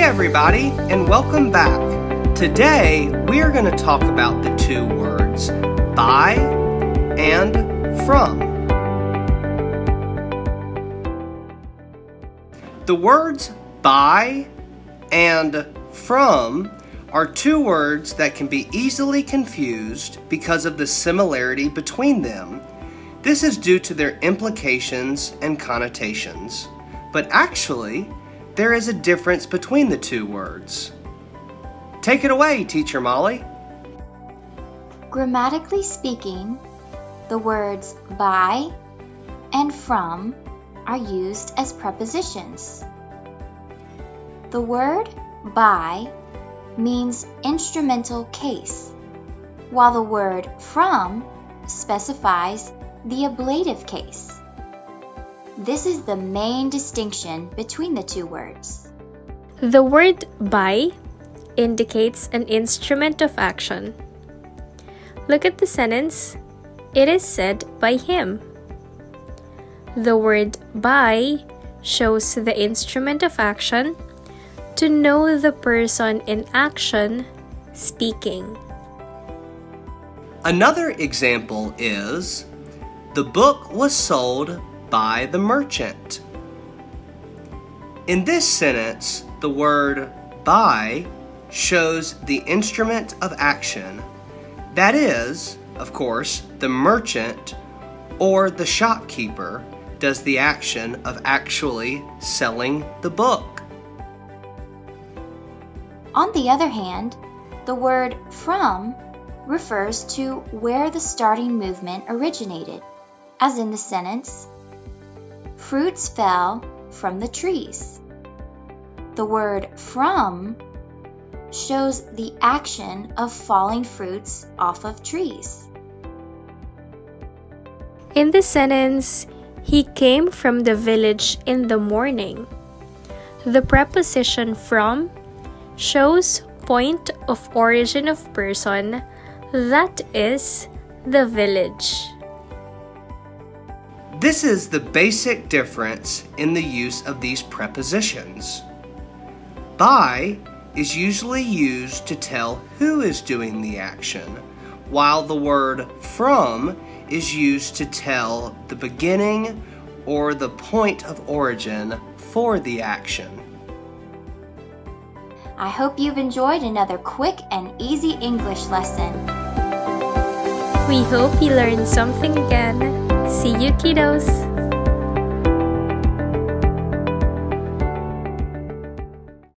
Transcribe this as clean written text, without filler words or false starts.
everybody, and welcome back. Today, we are going to talk about the two words by and from. The words by and from are two words that can be easily confused because of the similarity between them. This is due to their implications and connotations. But actually, there is a difference between the two words. Take it away, Teacher Molly. Grammatically speaking, the words by and from are used as prepositions. The word by means instrumental case, while the word from specifies the ablative case. This is the main distinction between the two words. The word by indicates an instrument of action. Look at the sentence, "It is said by him." The word by shows the instrument of action to know the person in action speaking. Another example is, the book was sold by the merchant. In this sentence, the word by shows the instrument of action. That is, of course, the merchant or the shopkeeper does the action of actually selling the book. On the other hand, the word from refers to where the starting movement originated, as in the sentence, "Fruits fell from the trees." The word from shows the action of falling fruits off of trees. In the sentence, "He came from the village in the morning," the preposition from shows point of origin of person, that is, the village. This is the basic difference in the use of these prepositions. By is usually used to tell who is doing the action, while the word from is used to tell the beginning or the point of origin for the action. I hope you've enjoyed another quick and easy English lesson. We hope you learned something again. See you, kiddos!